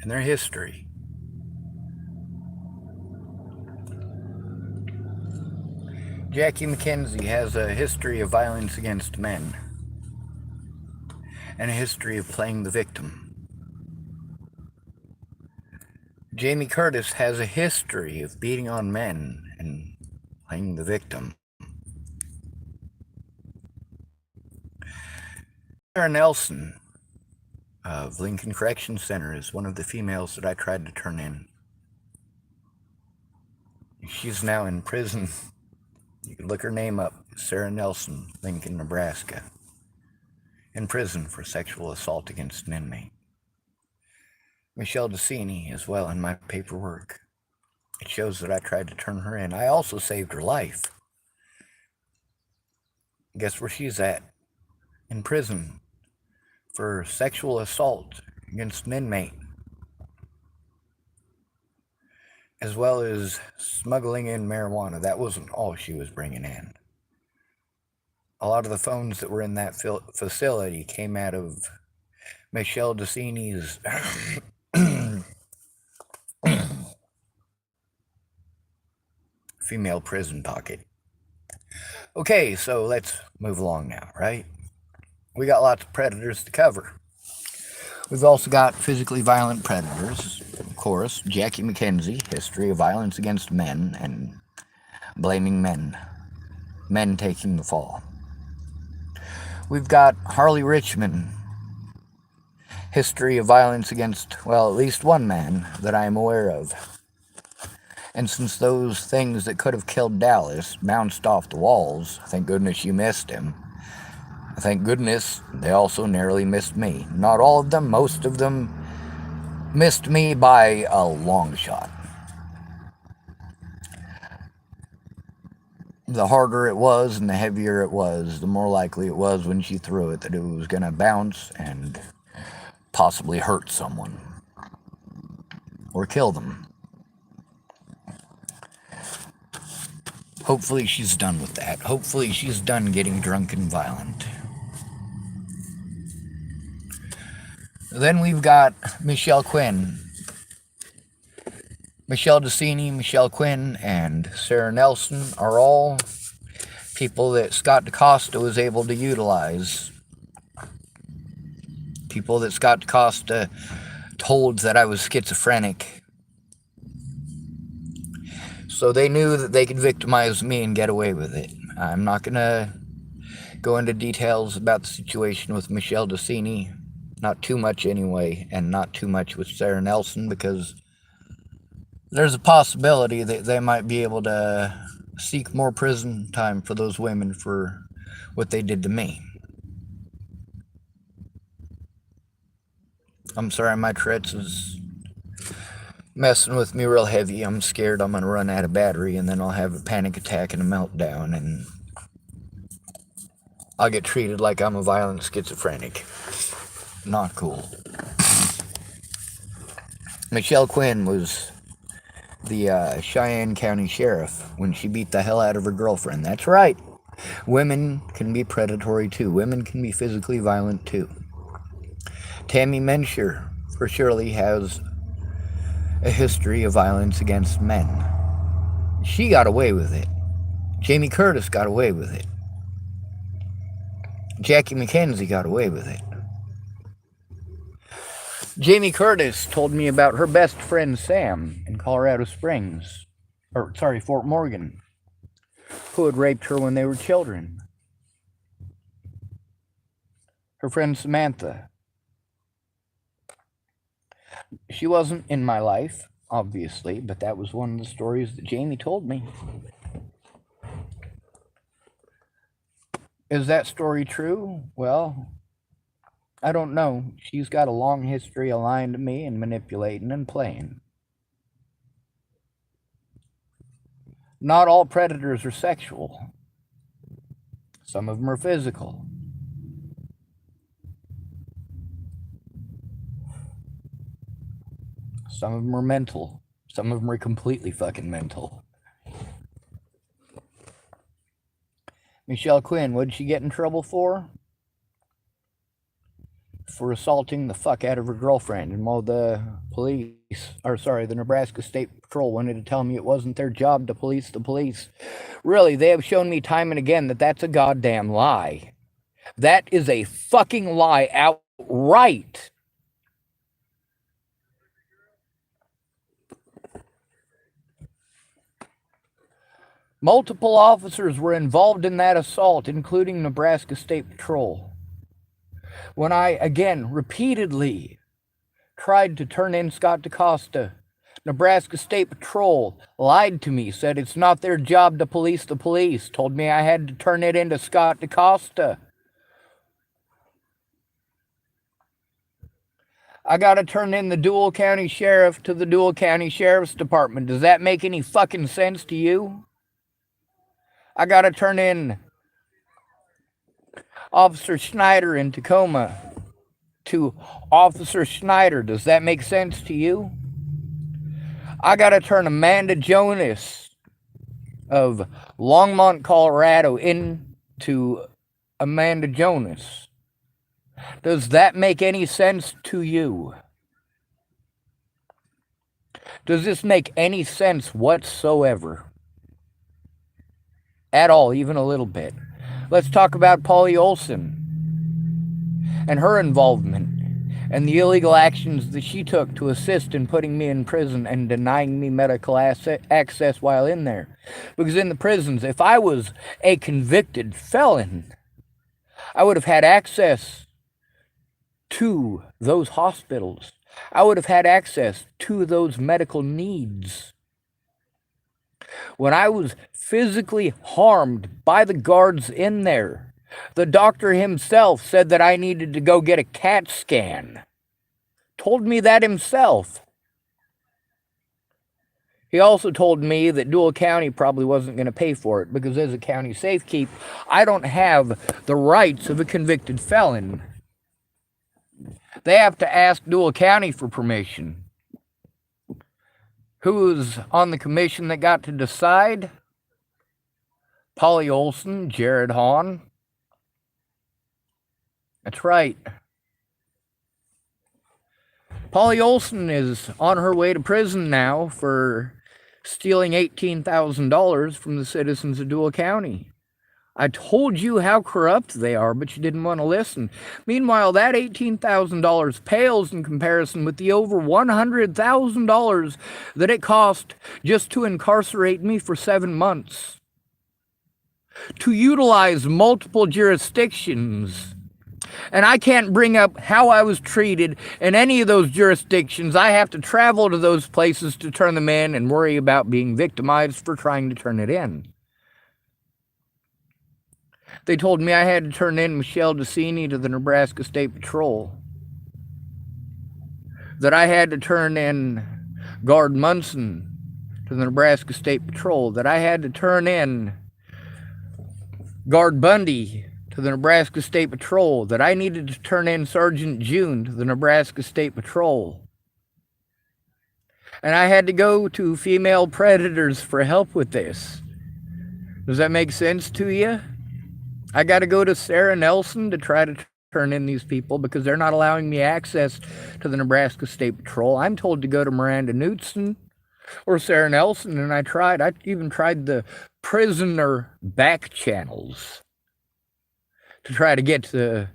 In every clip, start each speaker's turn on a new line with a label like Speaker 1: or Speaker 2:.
Speaker 1: and their history. Jackie McKenzie has a history of violence against men and a history of playing the victim. Jamie Curtis has a history of beating on men and playing the victim. Sarah Nelson of Lincoln Correction Center is one of the females that I tried to turn in. She's now in prison. You can look her name up, Sarah Nelson, Lincoln, Nebraska. In prison for sexual assault against an inmate. Michelle DeCini as well in my paperwork. It shows that I tried to turn her in. I also saved her life. Guess where she's at? In prison for sexual assault against an inmate, as well as smuggling in marijuana. That wasn't all she was bringing in. A lot of the phones that were in that facility came out of Michelle DeCini's female prison pocket. Okay, so let's move along now, right? We got lots of predators to cover. We've also got physically violent predators, of course. Jackie McKenzie, history of violence against men and blaming men. Men taking the fall. We've got Harley Richmond, history of violence against, well, at least one man that I am aware of. And since those things that could have killed Dallas bounced off the walls, thank goodness you missed him. Thank goodness they also narrowly missed me. Not all of them, most of them missed me by a long shot. The harder it was and the heavier it was, the more likely it was when she threw it that it was going to bounce and possibly hurt someone or kill them. Hopefully she's done with that. Hopefully she's done getting drunk and violent. Then we've got Michelle Quinn. Michelle DeCini, Michelle Quinn, and Sarah Nelson are all people that Scott DaCosta was able to utilize. People that Scott DaCosta told that I was schizophrenic. So they knew that they could victimize me and get away with it. I'm not going to go into details about the situation with Michelle DeCini. Not too much anyway, and not too much with Sarah Nelson, because there's a possibility that they might be able to seek more prison time for those women for what they did to me. I'm sorry, my Tourette's is messing with me real heavy. I'm scared I'm going to run out of battery, and then I'll have a panic attack and a meltdown, and I'll get treated like I'm a violent schizophrenic. Not cool. Michelle Quinn was the Cheyenne County Sheriff when she beat the hell out of her girlfriend. That's right. Women can be predatory too. Women can be physically violent too. Tammy Mensher for surely has a history of violence against men. She got away with it. Jamie Curtis got away with it. Jackie McKenzie got away with it. Jamie Curtis told me about her best friend Sam in Colorado Springs, Fort Morgan, who had raped her when they were children. Her friend Samantha. She wasn't in my life, obviously, but that was one of the stories that Jamie told me. Is that story true? Well, I don't know. She's got a long history of lying to me and manipulating and playing. Not all predators are sexual. Some of them are physical. Some of them are mental. Some of them are completely fucking mental. Michelle Quinn, what did she get in trouble for? for assaulting the fuck out of her girlfriend. And while the the Nebraska State Patrol wanted to tell me it wasn't their job to police the police, really, they have shown me time and again that that's a goddamn lie. That is a fucking lie outright. Multiple officers were involved in that assault, including Nebraska State Patrol. When I, again, repeatedly tried to turn in Scott DaCosta, Nebraska State Patrol lied to me, said it's not their job to police the police, told me I had to turn it into Scott DaCosta. I got to turn in the Dual County Sheriff to the Dual County Sheriff's Department. Does that make any fucking sense to you? I got to turn in Officer Schneider in Tacoma to Officer Schneider. Does that make sense to you? I got to turn Amanda Jonas of Longmont, Colorado into Amanda Jonas. Does that make any sense to you? Does this make any sense whatsoever? At all, even a little bit. Let's talk about Polly Olson and her involvement and the illegal actions that she took to assist in putting me in prison and denying me medical access while in there. Because in the prisons, if I was a convicted felon, I would have had access to those hospitals. I would have had access to those medical needs. When I was physically harmed by the guards in there, the doctor himself said that I needed to go get a CAT scan. Told me that himself. He also told me that Dual County probably wasn't going to pay for it because as a county safekeep, I don't have the rights of a convicted felon. They have to ask Dual County for permission. Who was on the commission that got to decide? Polly Olson, Jared Hahn. That's right. Polly Olson is on her way to prison now for stealing $18,000 from the citizens of Dual County. I told you how corrupt they are, but you didn't want to listen. Meanwhile, that $18,000 pales in comparison with the over $100,000 that it cost just to incarcerate me for 7 months. To utilize multiple jurisdictions. And I can't bring up how I was treated in any of those jurisdictions. I have to travel to those places to turn them in and worry about being victimized for trying to turn it in. They told me I had to turn in Michelle DeCini to the Nebraska State Patrol. That I had to turn in Guard Munson to the Nebraska State Patrol. That I had to turn in Guard Bundy to the Nebraska State Patrol. That I needed to turn in Sergeant June to the Nebraska State Patrol. And I had to go to female predators for help with this. Does that make sense to you? I got to go to Sarah Nelson to try to turn in these people because they're not allowing me access to the Nebraska State Patrol. I'm told to go to Miranda Knutson or Sarah Nelson, and I even tried the prisoner back channels to try to get to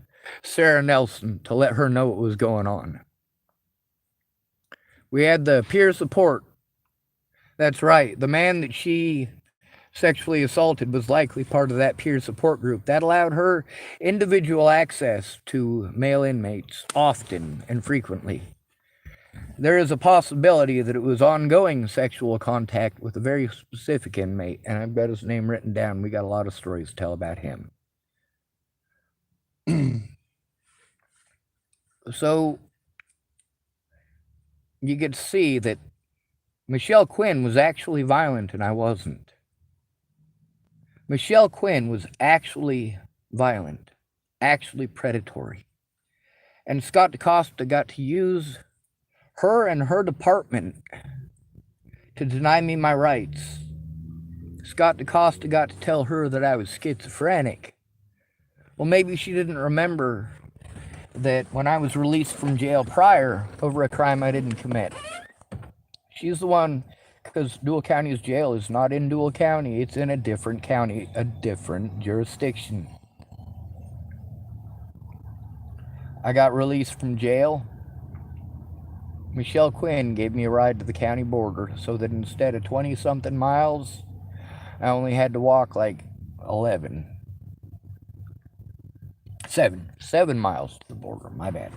Speaker 1: Sarah Nelson to let her know what was going on. We had the peer support. That's right. The man that she sexually assaulted was likely part of that peer support group. That allowed her individual access to male inmates often and frequently. There is a possibility that it was ongoing sexual contact with a very specific inmate, and I've got his name written down. We got a lot of stories to tell about him. So you get to see that Michelle Quinn was actually violent and I wasn't. Michelle Quinn was actually violent, actually predatory. And Scott DaCosta got to use her and her department to deny me my rights. Scott DaCosta got to tell her that I was schizophrenic. Well, maybe she didn't remember that when I was released from jail prior over a crime I didn't commit. She's the one, because Dual County's jail is not in Dual County, it's in a different county, a different jurisdiction. I got released from jail. Michelle Quinn gave me a ride to the county border so that instead of 20-something miles, I only had to walk like 7 miles to the border, my bad.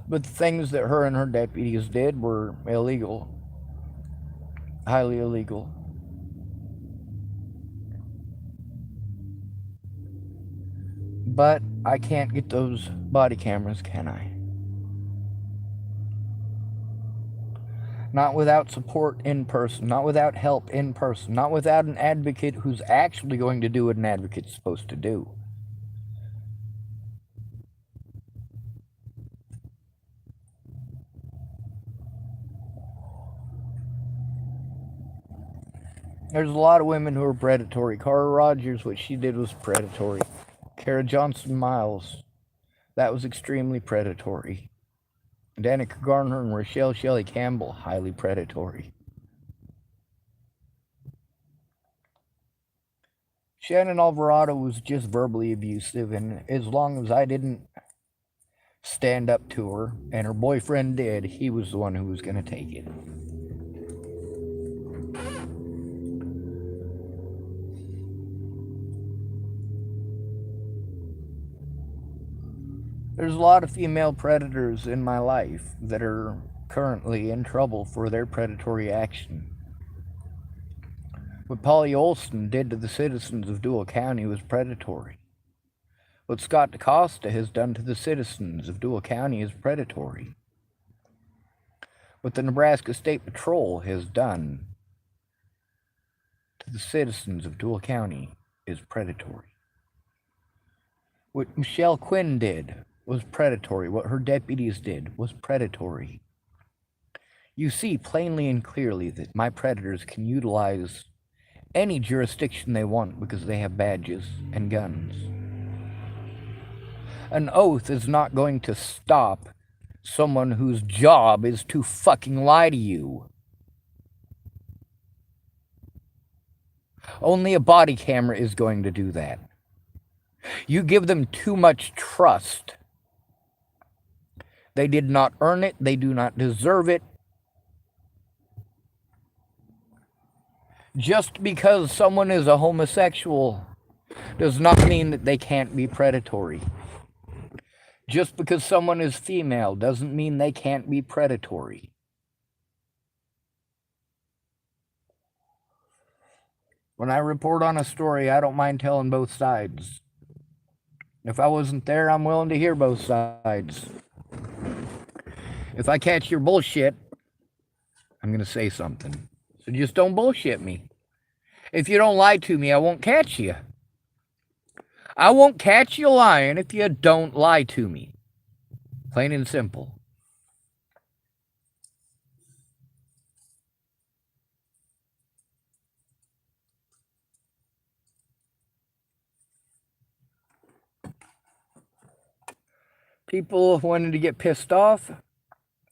Speaker 1: But the things that her and her deputies did were illegal, highly illegal. But I can't get those body cameras, can I? Not without support in person, not without help in person, not without an advocate who's actually going to do what an advocate's supposed to do. There's a lot of women who are predatory. Cara Rogers, what she did was predatory. Kara Johnson Miles, that was extremely predatory. Danica Garner and Rochelle Shelley Campbell, highly predatory. Shannon Alvarado was just verbally abusive, and as long as I didn't stand up to her, and her boyfriend did, he was the one who was going to take it. There's a lot of female predators in my life that are currently in trouble for their predatory action. What Polly Olson did to the citizens of Dual County was predatory. What Scott DaCosta has done to the citizens of Dual County is predatory. What the Nebraska State Patrol has done to the citizens of Dual County is predatory. What Michelle Quinn did was predatory. What her deputies did was predatory. You see plainly and clearly that my predators can utilize any jurisdiction they want because they have badges and guns. An oath is not going to stop someone whose job is to fucking lie to you. Only a body camera is going to do that. You give them too much trust. They did not earn it. They do not deserve it. Just because someone is a homosexual does not mean that they can't be predatory. Just because someone is female doesn't mean they can't be predatory. When I report on a story, I don't mind telling both sides. If I wasn't there, I'm willing to hear both sides. If I catch your bullshit, I'm going to say something. So just don't bullshit me. If you don't lie to me, I won't catch you. I won't catch you lying if you don't lie to me. Plain and simple. People wanted to get pissed off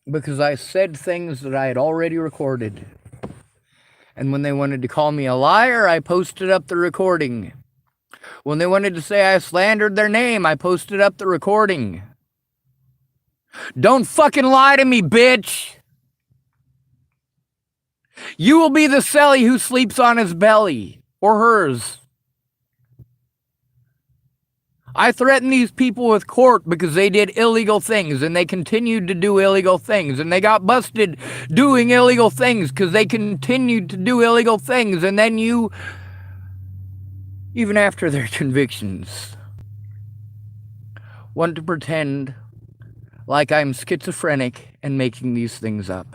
Speaker 1: because I said things that I had already recorded. And when they wanted to call me a liar, I posted up the recording. When they wanted to say I slandered their name, I posted up the recording. Don't fucking lie to me, bitch! You will be the celly who sleeps on his belly, or hers. I threatened these people with court because they did illegal things, and they continued to do illegal things, and they got busted doing illegal things because they continued to do illegal things, and then you, even after their convictions, want to pretend like I'm schizophrenic and making these things up.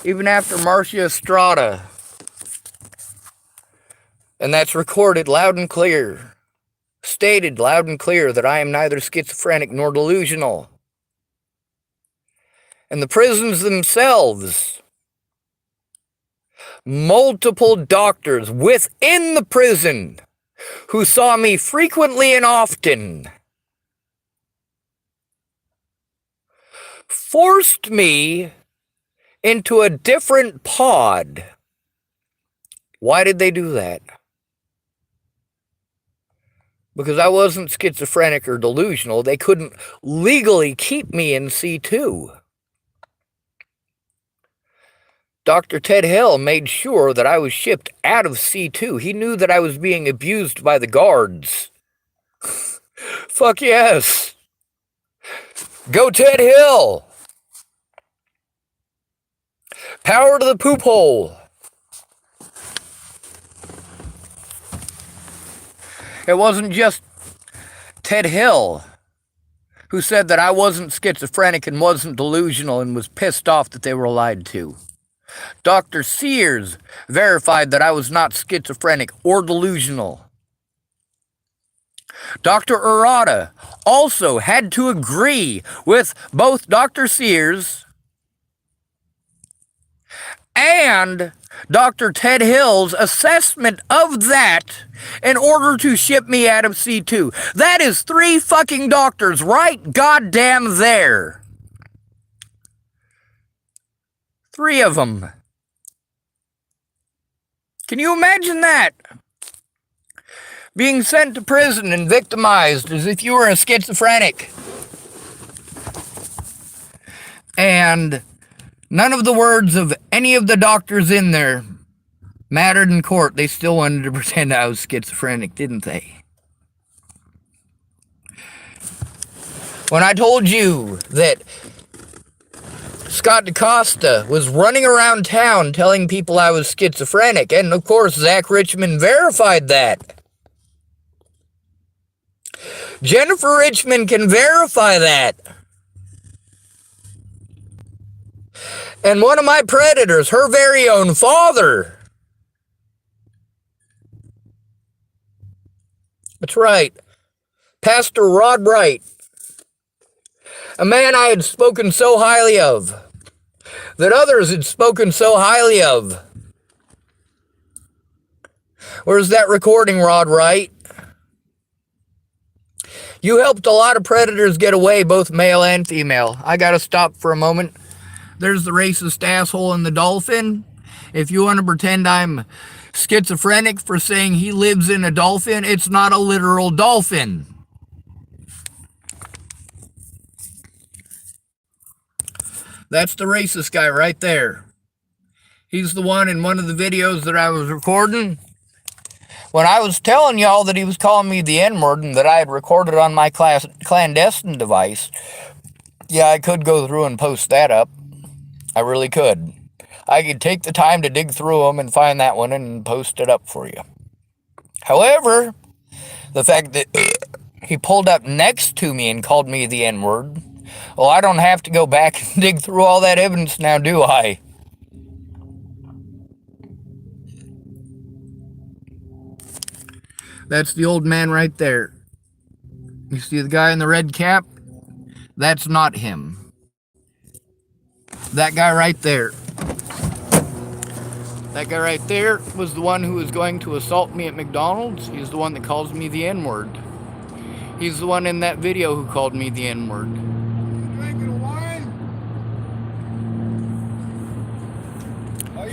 Speaker 1: Even after Marcia Estrada, and that's recorded loud and clear, stated loud and clear that I am neither schizophrenic nor delusional. And the prisons themselves multiple doctors within the prison who saw me frequently and often forced me into a different pod. Why did they do that? Because I wasn't schizophrenic or delusional. They couldn't legally keep me in C2. Dr. Ted Hill made sure that I was shipped out of C2. He knew that I was being abused by the guards. Fuck yes. Go Ted Hill. Power to the poop hole. It wasn't just Ted Hill who said that I wasn't schizophrenic and wasn't delusional and was pissed off that they were lied to. Dr. Sears verified that I was not schizophrenic or delusional. Dr. Urata also had to agree with both Dr. Sears and Dr. Ted Hill's assessment of that in order to ship me out of C2. That is 3 fucking doctors right goddamn there. 3 of them. Can you imagine that? Being sent to prison and victimized as if you were a schizophrenic. And none of the words of any of the doctors in there mattered in court. They still wanted to pretend I was schizophrenic, didn't they? When I told you that Scott DaCosta was running around town telling people I was schizophrenic, and of course Zach Richmond verified that. Jennifer Richmond can verify that. And one of my predators, her very own father. That's right. Pastor Rod Bright. A man I had spoken so highly of. That others had spoken so highly of. Where's that recording, Rod Wright? You helped a lot of predators get away, both male and female. I gotta stop for a moment. There's the racist asshole in the dolphin. If you want to pretend I'm schizophrenic for saying he lives in a dolphin, it's not a literal dolphin. That's the racist guy right there. He's the one in one of the videos that I was recording. When I was telling y'all that he was calling me the N-word and that I had recorded on my clandestine device, yeah, I could go through and post that up. I really could. I could take the time to dig through them and find that one and post it up for you. However, the fact that he pulled up next to me and called me the N-word, well, I don't have to go back and dig through all that evidence now, do I? That's the old man right there. You see the guy in the red cap? That's not him. That guy right there. That guy right there was the one who was going to assault me at McDonald's. He's the one that calls me the N-word. He's the one in that video who called me the N-word.
Speaker 2: Drinking wine?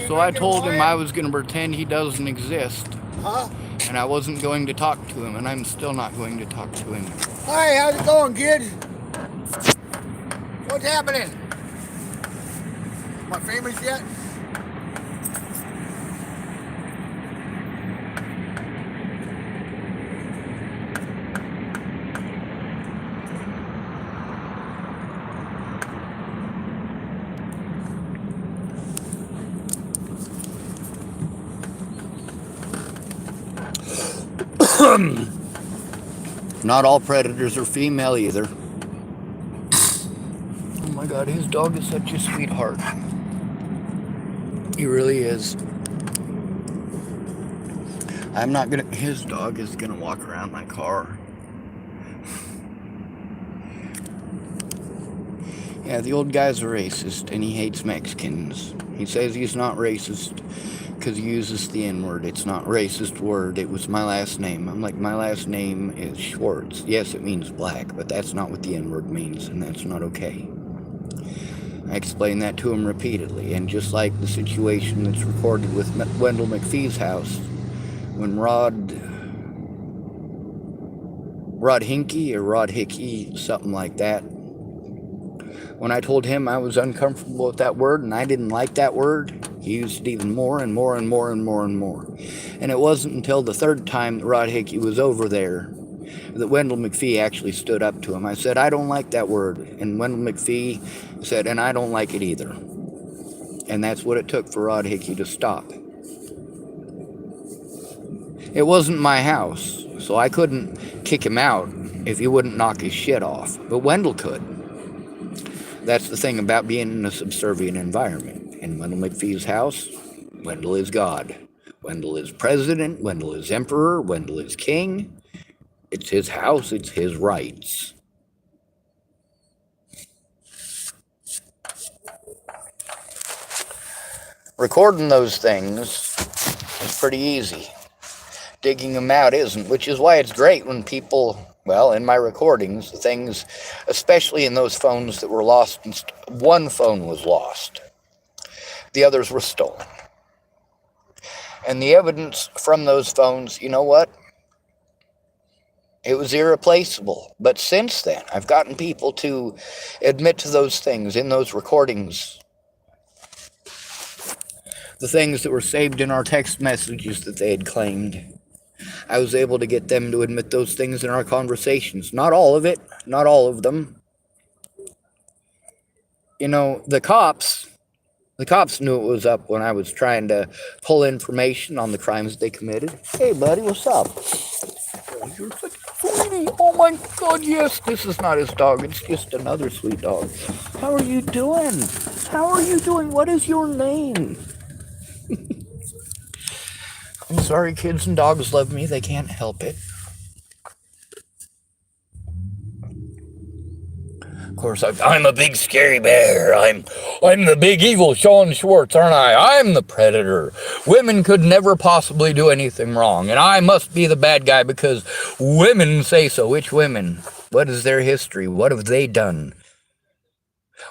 Speaker 1: So I told him I was going to pretend he doesn't exist.
Speaker 2: Huh?
Speaker 1: And I wasn't going to talk to him, and I'm still not going to talk to him.
Speaker 2: Hi, how's it going, kid? What's happening? Am I famous yet?
Speaker 1: Not all predators are female either. Oh my god, his dog is such a sweetheart. He really is. I'm not gonna... His dog is gonna walk around my car. Yeah, the old guy's a racist, and he hates Mexicans. He says he's not racist, because he uses the N-word. It's not a racist word. It was my last name. I'm like, my last name is Schwartz. Yes, it means black, but that's not what the N-word means, and that's not okay. I explained that to him repeatedly, and just like the situation that's recorded with Wendell McPhee's house, when Rod Hickey, something like that, when I told him I was uncomfortable with that word and I didn't like that word, he used it even more and more and more and more and more. And it wasn't until the third time that Rod Hickey was over there that Wendell McPhee actually stood up to him. I said, I don't like that word. And Wendell McPhee said, and I don't like it either. And that's what it took for Rod Hickey to stop. It wasn't my house, so I couldn't kick him out if he wouldn't knock his shit off. But Wendell could. That's the thing about being in a subservient environment. In Wendell McPhee's house, Wendell is God. Wendell is president. Wendell is emperor. Wendell is king. It's his house. It's his rights. Recording those things is pretty easy. Digging them out isn't, which is why it's great when people, well, in my recordings, things, especially in those phones that were lost, one phone was lost. The others were stolen. And the evidence from those phones, you know what? It was irreplaceable. But since then, I've gotten people to admit to those things in those recordings. The things that were saved in our text messages that they had claimed. I was able to get them to admit those things in our conversations. Not all of it, not all of them. You know, the cops knew it was up when I was trying to pull information on the crimes they committed. Hey, buddy, what's up? Oh, you're such a sweetie. Oh, my God, yes, this is not his dog. It's just another sweet dog. How are you doing? How are you doing? What is your name? I'm sorry, kids and dogs love me. They can't help it. Of course, I'm a big scary bear. I'm the big evil Sean Schwartz, aren't I? I'm the predator. Women could never possibly do anything wrong, and I must be the bad guy because women say so. Which women? What is their history? What have they done?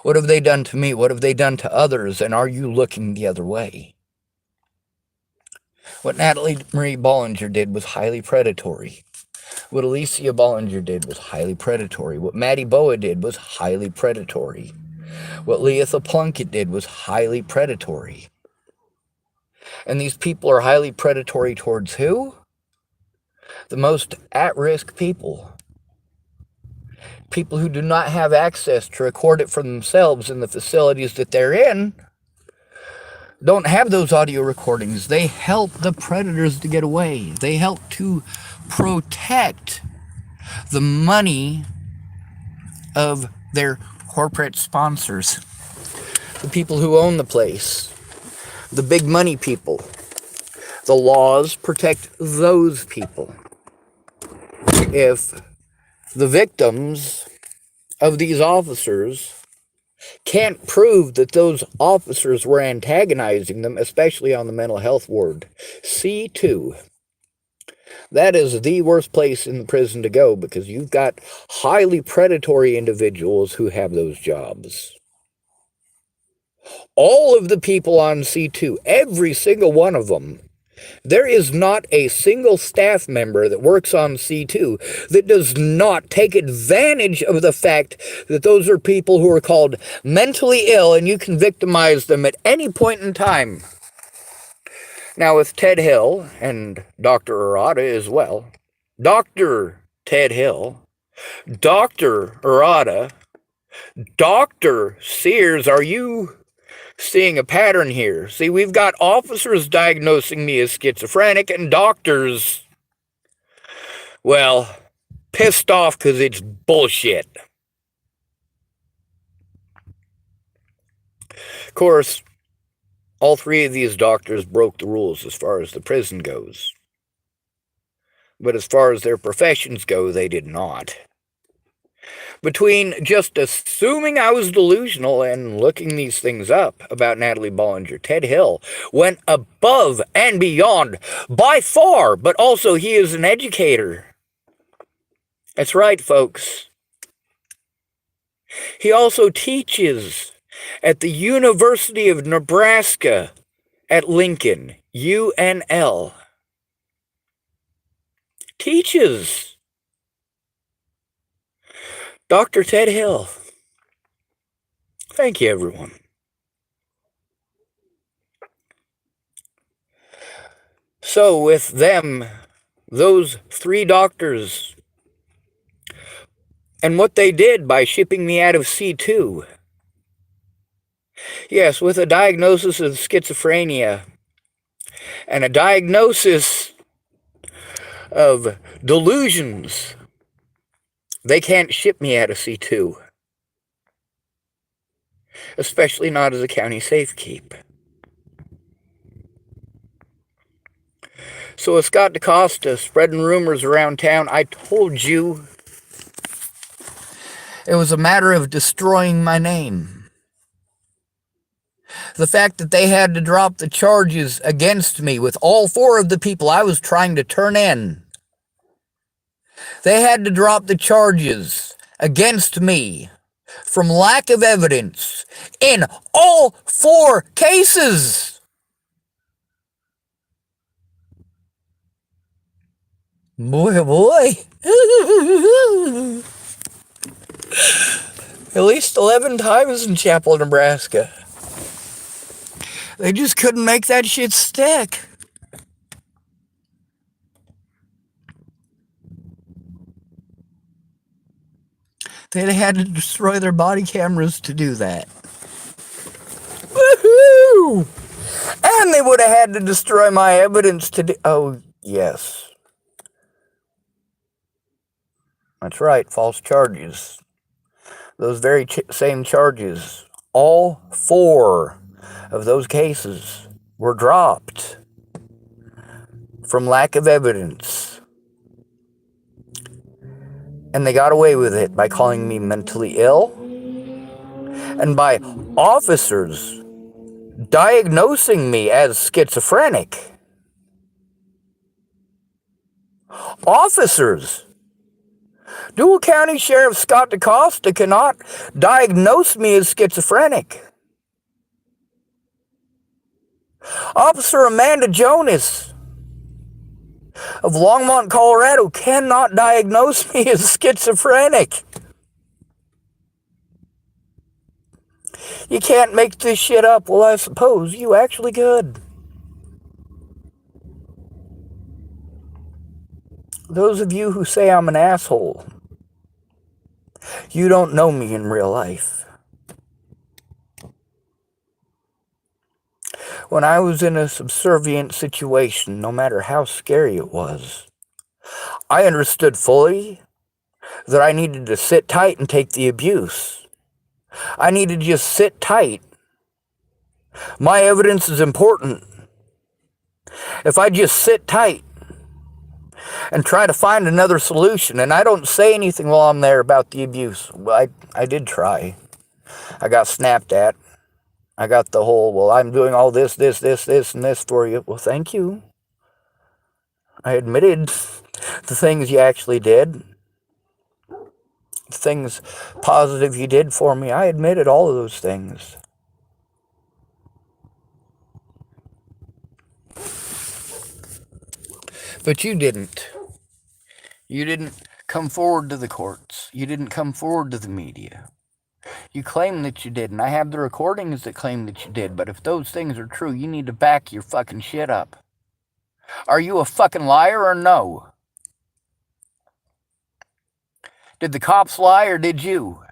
Speaker 1: What have they done to me? What have they done to others? And are you looking the other way? What Natalie Marie Bollinger did was highly predatory. What Alicia Bollinger did was highly predatory. What Maddie Boa did was highly predatory. What Leatha Plunkett did was highly predatory. And these people are highly predatory towards who? The most at-risk people. People who do not have access to record it for themselves in the facilities that they're in don't have those audio recordings. They help the predators to get away. They help to protect the money of their corporate sponsors, the people who own the place, the big money people. The laws protect those people. If the victims of these officers can't prove that those officers were antagonizing them, especially on the mental health ward, C2, that is the worst place in the prison to go because you've got highly predatory individuals who have those jobs. All of the people on C2, every single one of them, there is not a single staff member that works on C2 that does not take advantage of the fact that those are people who are called mentally ill and you can victimize them at any point in time. Now with Ted Hill and Dr. Arata as well, Dr. Ted Hill, Dr. Arata, Dr. Sears, are you seeing a pattern here? See, we've got officers diagnosing me as schizophrenic and doctors, well, pissed off because it's bullshit. Of course, all three of these doctors broke the rules as far as the prison goes. But as far as their professions go, they did not. between just assuming I was delusional and looking these things up about Natalie Bollinger, Ted Hill went above and beyond by far, but also he is an educator. That's right, folks. He also teaches at the University of Nebraska at Lincoln, UNL. Teaches. Dr. Ted Hill. Thank you, everyone. So with them, those 3 doctors, and what they did by shipping me out of C2, yes, with a diagnosis of schizophrenia and a diagnosis of delusions, they can't ship me out of C2, especially not as a county safekeep. So with Scott DaCosta spreading rumors around town, I told you it was a matter of destroying my name. The fact that they had to drop the charges against me with all 4 of the people I was trying to turn in. They had to drop the charges against me from lack of evidence in all 4 cases. Boy, oh boy. At least 11 times in Chapel, Nebraska. They just couldn't make that shit stick. They'd had to destroy their body cameras to do that. Woohoo! And they would have had to destroy my evidence to do... Oh, yes. That's right, false charges. Those very same charges. All 4 of those cases were dropped from lack of evidence. And they got away with it by calling me mentally ill and by officers diagnosing me as schizophrenic. Officers. Dual County Sheriff Scott DaCosta cannot diagnose me as schizophrenic. Officer Amanda Jonas of Longmont, Colorado cannot diagnose me as schizophrenic. You can't make this shit up. Well, I suppose you actually could. Those of you who say I'm an asshole, you don't know me in real life. When I was in a subservient situation, no matter how scary it was, I understood fully that I needed to sit tight and take the abuse. I needed to just sit tight. My evidence is important. If I just sit tight and try to find another solution, and I don't say anything while I'm there about the abuse. Well, I did try. I got snapped at. I got the whole, well, I'm doing all this, and this for you. Well, thank you. I admitted the things you actually did. The things positive you did for me. I admitted all of those things. But you didn't. You didn't come forward to the courts. You didn't come forward to the media. You claim that you did, and I have the recordings that claim that you did, but if those things are true, you need to back your fucking shit up. Are you a fucking liar or no? Did the cops lie or did you?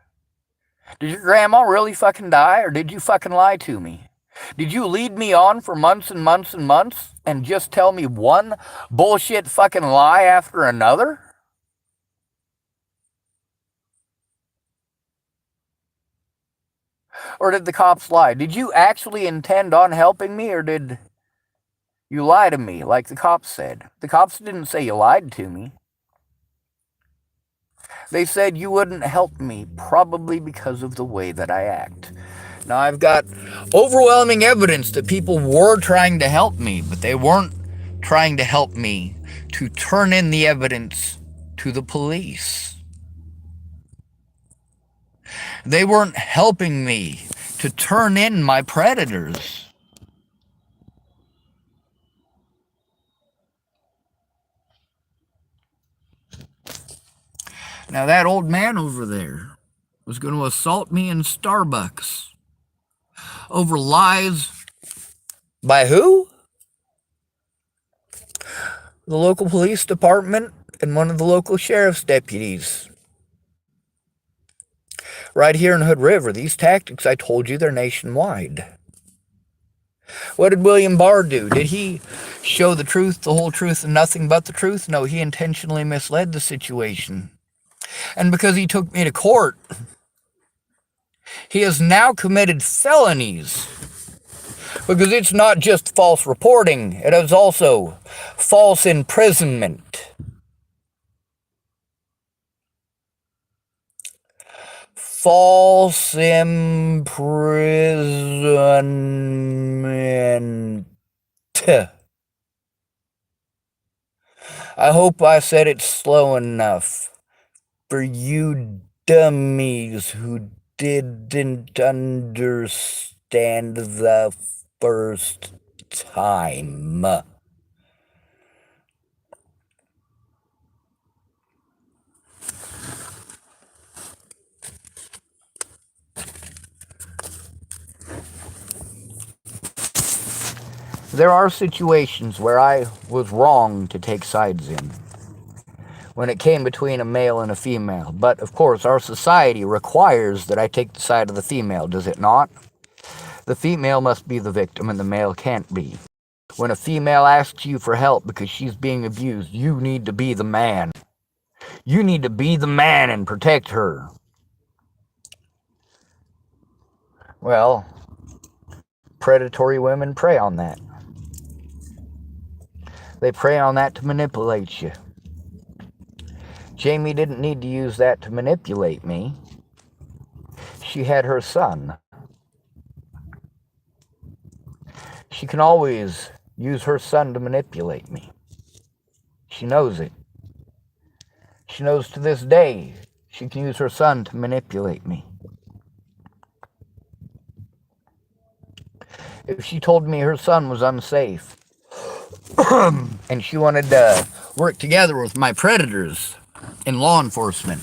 Speaker 1: Did your grandma really fucking die or did you fucking lie to me? Did you lead me on for months and months and months and just tell me one bullshit fucking lie after another? Or did the cops lie? Did you actually intend on helping me, or did you lie to me like the cops said? The cops didn't say you lied to me. They said you wouldn't help me, probably because of the way that I act. Now, I've got overwhelming evidence that people were trying to help me, but they weren't trying to help me to turn in the evidence to the police. They weren't helping me to turn in my predators. Now, that old man over there was going to assault me in Starbucks over lies. By who? The local police department and one of the local sheriff's deputies. Right here in Hood River, these tactics, I told you, they're nationwide. What did William Barr do? Did he show the truth, the whole truth, and nothing but the truth? No, he intentionally misled the situation. And because he took me to court, he has now committed felonies. Because it's not just false reporting, it is also false imprisonment. False imprisonment. I hope I said it slow enough for you dummies who didn't understand the first time. There are situations where I was wrong to take sides in, when it came between a male and a female. But, of course, our society requires that I take the side of the female, does it not? The female must be the victim and the male can't be. When a female asks you for help because she's being abused, you need to be the man. You need to be the man and protect her. Well, predatory women prey on that. They prey on that to manipulate you. Jamie didn't need to use that to manipulate me. She had her son. She can always use her son to manipulate me. She knows it. She knows to this day she can use her son to manipulate me. If she told me her son was unsafe and she wanted to work together with my predators in law enforcement,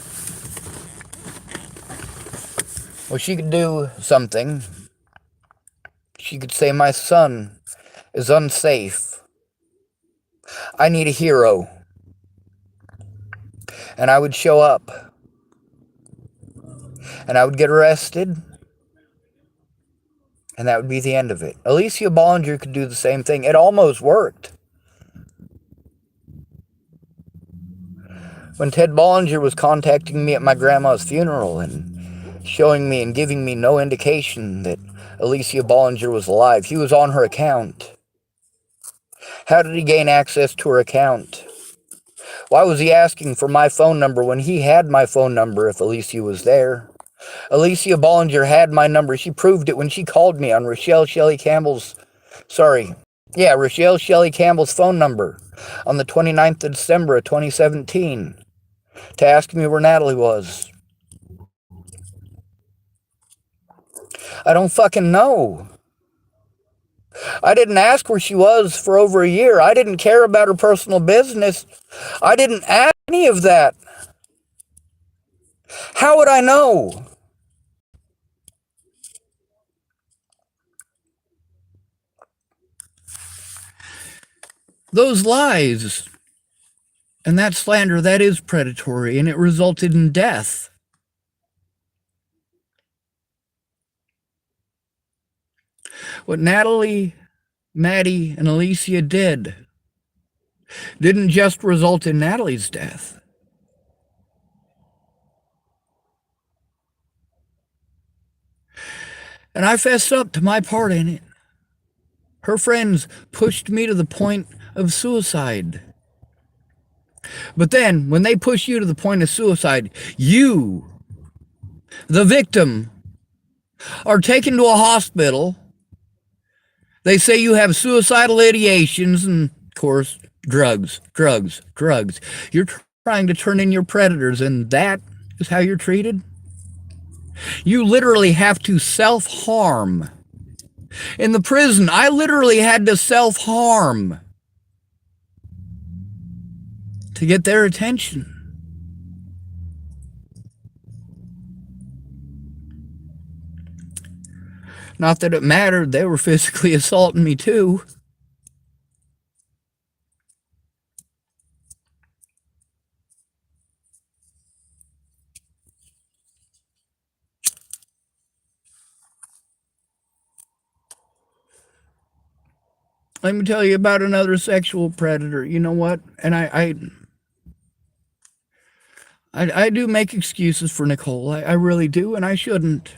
Speaker 1: well, she could do something. She could say, my son is unsafe. I need a hero. And I would show up. And I would get arrested. And that would be the end of it. Alicia Bollinger could do the same thing. It almost worked. When Ted Bollinger was contacting me at my grandma's funeral and showing me and giving me no indication that Alicia Bollinger was alive, he was on her account. How did he gain access to her account? Why was he asking for my phone number when he had my phone number if Alicia was there? Alicia Bollinger had my number. She proved it when she called me on Rochelle Shelley Campbell's phone number on the 29th of December of 2017 to ask me where Natalie was. I don't fucking know. I didn't ask where she was for over a year. I didn't care about her personal business. I didn't ask any of that. How would I know? Those lies and that slander, that is predatory, and it resulted in death. What Natalie, Maddie, and Alicia didn't just result in Natalie's death. And I fessed up to my part in it. Her friends pushed me to the point of suicide. But then, when they push you to the point of suicide, you, the victim, are taken to a hospital. They say you have suicidal ideations and, of course, drugs. You're trying to turn in your predators, and that is how you're treated? You literally have to self-harm. In the prison, I literally had to self-harm to get their attention. Not that it mattered, they were physically assaulting me too. Let me tell you about another sexual predator. You know what? And I do make excuses for Nicole. I really do, and I shouldn't.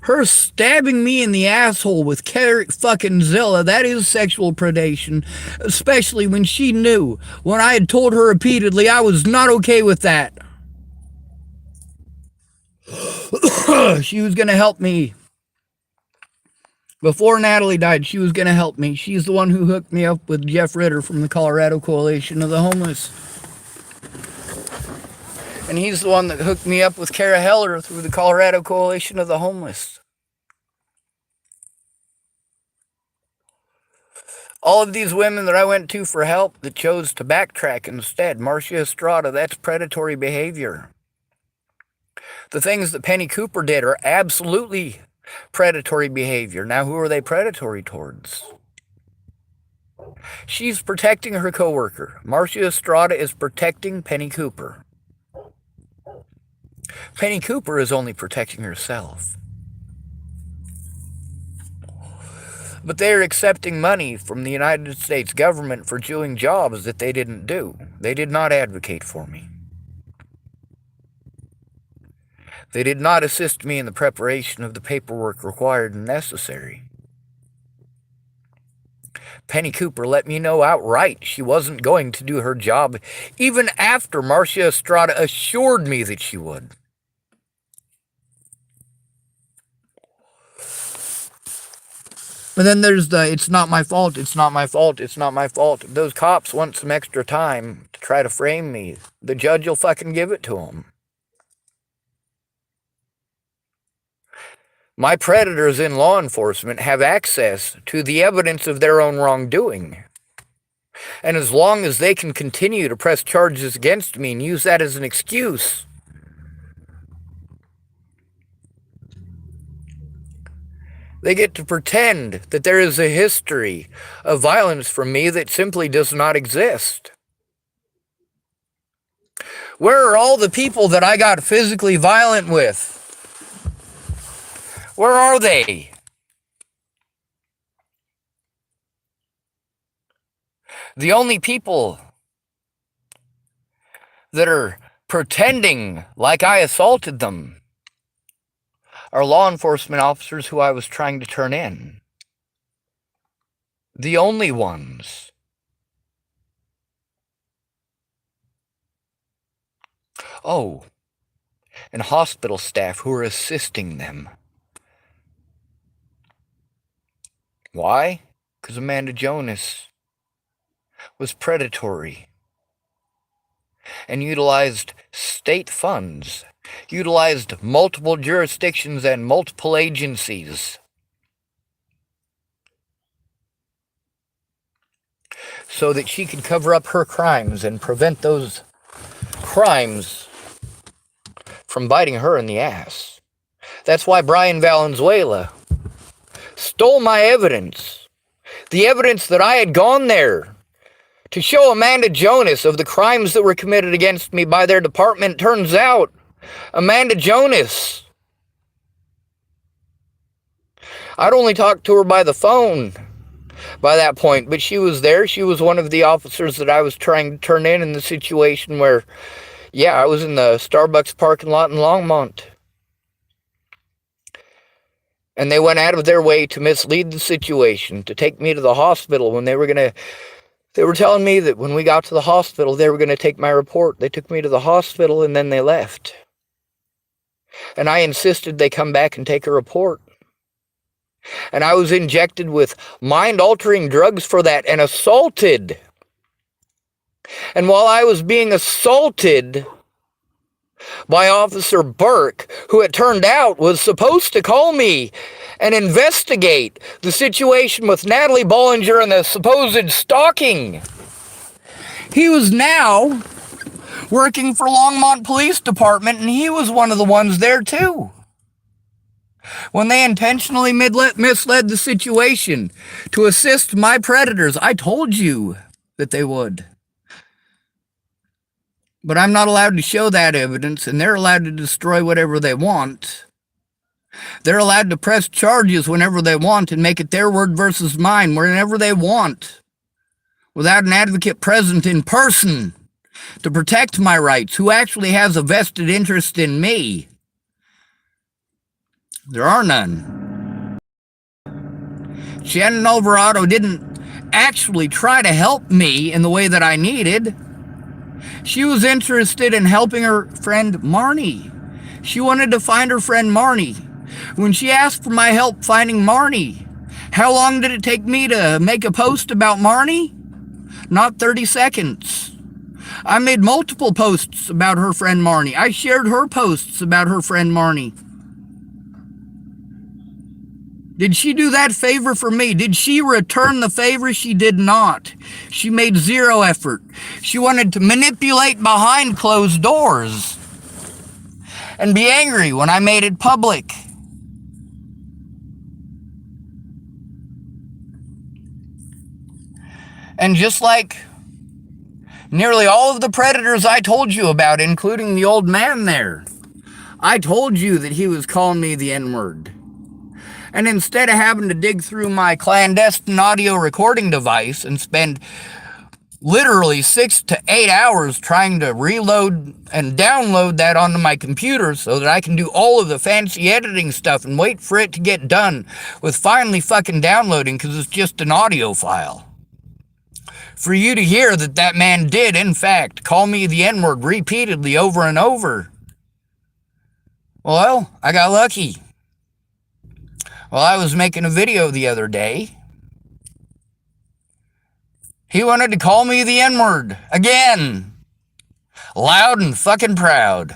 Speaker 1: Her stabbing me in the asshole with Carrot fucking Zilla, that is sexual predation. Especially when she knew, when I had told her repeatedly I was not okay with that. She was going to help me. Before Natalie died, she was going to help me. She's the one who hooked me up with Jeff Ritter from the Colorado Coalition of the Homeless. And he's the one that hooked me up with Kara Heller through the Colorado Coalition of the Homeless. All of these women that I went to for help that chose to backtrack instead. Marcia Estrada, that's predatory behavior. The things that Penny Cooper did are absolutely predatory behavior. Now, who are they predatory towards? She's protecting her coworker. Marcia Estrada is protecting Penny Cooper. Penny Cooper is only protecting herself. But they're accepting money from the United States government for doing jobs that they didn't do. They did not advocate for me. They did not assist me in the preparation of the paperwork required and necessary. Penny Cooper let me know outright she wasn't going to do her job, even after Marcia Estrada assured me that she would. And then there's the, it's not my fault. Those cops want some extra time to try to frame me. The judge will fucking give it to them. My predators in law enforcement have access to the evidence of their own wrongdoing. And as long as they can continue to press charges against me and use that as an excuse, they get to pretend that there is a history of violence from me that simply does not exist. Where are all the people that I got physically violent with? Where are they? The only people that are pretending like I assaulted them are law enforcement officers who I was trying to turn in. The only ones. Oh, and hospital staff who are assisting them. Why? Because Amanda Jonas was predatory and utilized state funds, utilized multiple jurisdictions and multiple agencies so that she could cover up her crimes and prevent those crimes from biting her in the ass. That's why Brian Valenzuela stole my evidence. The evidence that I had gone there to show Amanda Jonas of the crimes that were committed against me by their department. Turns out, Amanda Jonas, I'd only talked to her by the phone by that point, but she was there. She was one of the officers that I was trying to turn in the situation where, yeah, I was in the Starbucks parking lot in Longmont. And they went out of their way to mislead the situation, to take me to the hospital when they were telling me that when we got to the hospital, they were going to take my report. They took me to the hospital and then they left. And I insisted they come back and take a report. And I was injected with mind-altering drugs for that and assaulted. And while I was being assaulted by Officer Burke, who it turned out was supposed to call me and investigate the situation with Natalie Bollinger and the supposed stalking, he was now working for Longmont Police Department, and he was one of the ones there too. When they intentionally misled the situation to assist my predators, I told you that they would. But I'm not allowed to show that evidence, and they're allowed to destroy whatever they want. They're allowed to press charges whenever they want and make it their word versus mine whenever they want, without an advocate present in person to protect my rights, who actually has a vested interest in me. There are none. Shannon Alvarado didn't actually try to help me in the way that I needed. She was interested in helping her friend Marnie. She wanted to find her friend Marnie. When she asked for my help finding Marnie, how long did it take me to make a post about Marnie? Not 30 seconds. I made multiple posts about her friend Marnie. I shared her posts about her friend Marnie. Did she do that favor for me? Did she return the favor? She did not. She made zero effort. She wanted to manipulate behind closed doors and be angry when I made it public. And just like nearly all of the predators I told you about, including the old man there, I told you that he was calling me the N-word. And instead of having to dig through my clandestine audio recording device and spend literally 6 to 8 hours trying to reload and download that onto my computer so that I can do all of the fancy editing stuff and wait for it to get done with finally fucking downloading because it's just an audio file, for you to hear that that man did, in fact, call me the N-word repeatedly over and over. Well, I got lucky. Well, I was making a video the other day. He wanted to call me the N-word again. Loud and fucking proud.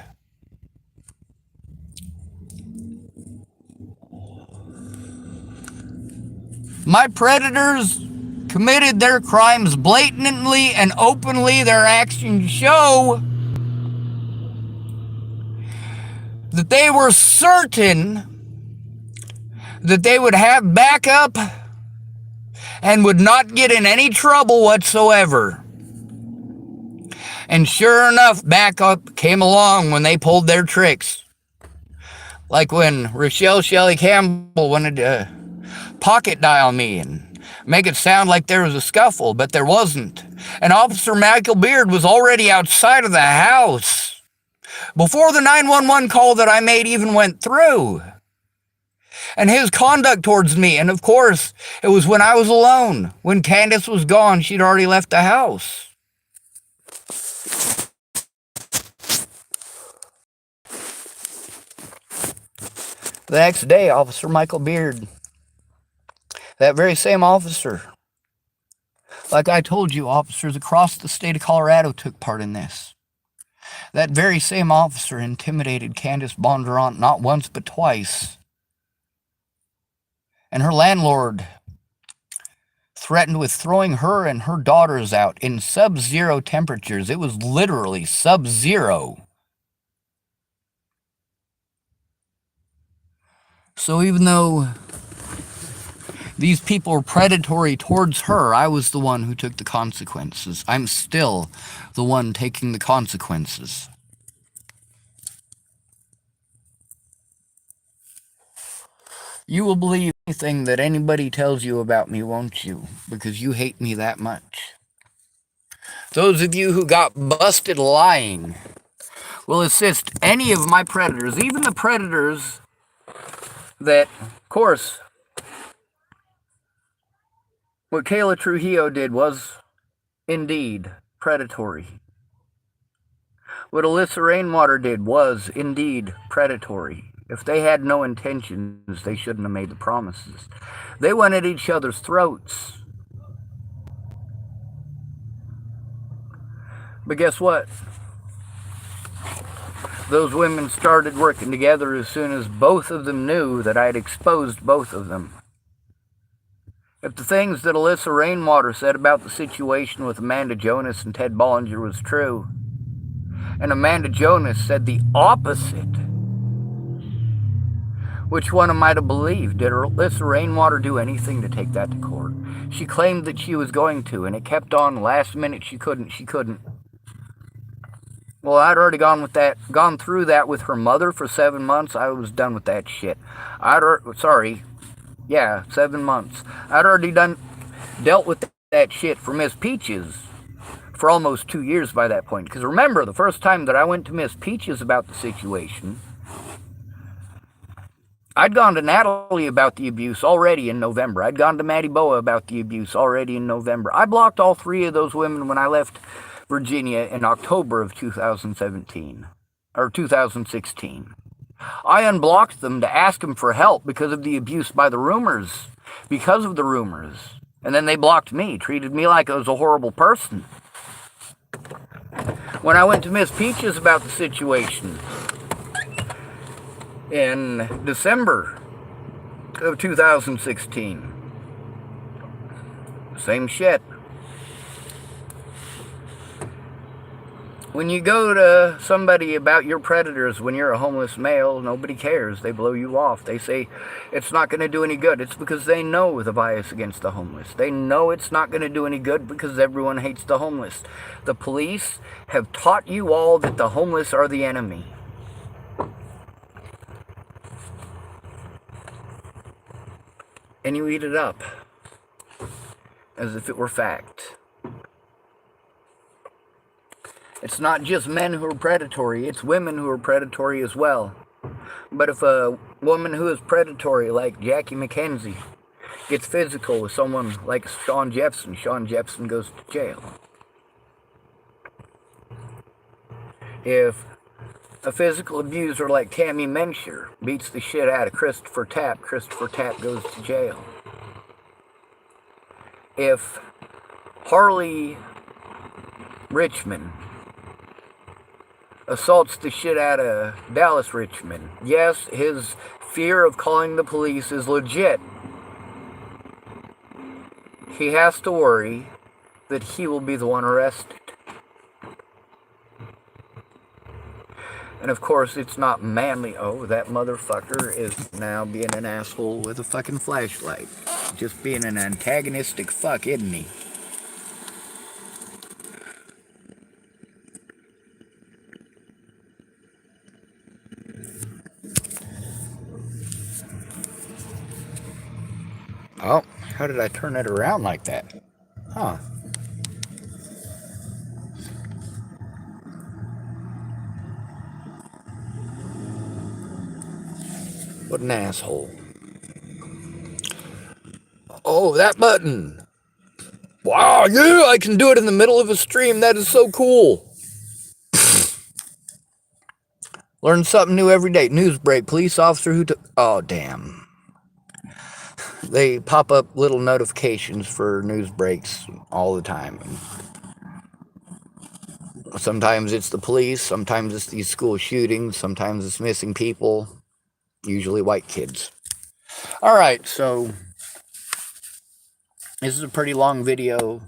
Speaker 1: My predators committed their crimes blatantly and openly. Their actions show that they were certain that they would have backup and would not get in any trouble whatsoever. And sure enough, backup came along when they pulled their tricks. Like when Rochelle Shelley Campbell wanted to pocket dial me and make it sound like there was a scuffle, but there wasn't. And Officer Michael Beard was already outside of the house before the 911 call that I made even went through. And his conduct towards me, and of course, it was when I was alone. When Candace was gone, she'd already left the house. The next day, Officer Michael Beard, that very same officer, like I told you, officers across the state of Colorado took part in this. That very same officer intimidated Candace Bondurant not once but twice. And her landlord threatened with throwing her and her daughters out in sub-zero temperatures. It was literally sub-zero. So even though these people were predatory towards her, I was the one who took the consequences. I'm still the one taking the consequences. You will believe anything that anybody tells you about me, won't you? Because you hate me that much. Those of you who got busted lying will assist any of my predators, even the predators that, of course, what Kayla Trujillo did was indeed predatory. What Alyssa Rainwater did was indeed predatory. If they had no intentions, they shouldn't have made the promises. They went at each other's throats. But guess what? Those women started working together as soon as both of them knew that I had exposed both of them. If the things that Alyssa Rainwater said about the situation with Amanda Jonas and Ted Bollinger was true, and Amanda Jonas said the opposite, which one am I to believe? Did Alyssa Rainwater do anything to take that to court? She claimed that she was going to, and it kept on. Last minute she couldn't. Well, I'd already gone through that with her mother for 7 months. I was done with that shit. 7 months. I'd already dealt with that shit for Miss Peaches for almost 2 years by that point. Because remember, the first time that I went to Miss Peaches about the situation, I'd gone to Natalie about the abuse already in November. I'd gone to Maddie Boa about the abuse already in November. I blocked all three of those women when I left Virginia in October of 2017 or 2016. I unblocked them to ask them for help because of the abuse by the rumors, because of the rumors. And then they blocked me, treated me like I was a horrible person. When I went to Miss Peaches about the situation in December of 2016, same shit. When you go to somebody about your predators when you're a homeless male, nobody cares. They blow you off. They say it's not going to do any good. It's because they know the bias against the homeless. They know it's not going to do any good because everyone hates the homeless. The police have taught you all that the homeless are the enemy. And you eat it up as if it were fact. It's not just men who are predatory, it's women who are predatory as well. But if a woman who is predatory, like Jackie McKenzie, gets physical with someone like Sean Jepson goes to jail. If a physical abuser like Tammy Mensher beats the shit out of Christopher Tapp goes to jail. If Harley Richmond assaults the shit out of Dallas Richmond, yes, his fear of calling the police is legit. He has to worry that he will be the one arrested. And of course, it's not manly. Oh, that motherfucker is now being an asshole with a fucking flashlight. Just being an antagonistic fuck, isn't he? Oh, how did I turn it around like that? Huh. What an asshole. Oh, that button. Wow, yeah, I can do it in the middle of a stream. That is so cool. Learn something new every day. News break. Police officer who took... Oh, damn. They pop up little notifications for news breaks all the time. Sometimes it's the police. Sometimes it's these school shootings. Sometimes it's missing people. Usually white kids. All right, so... This is a pretty long video.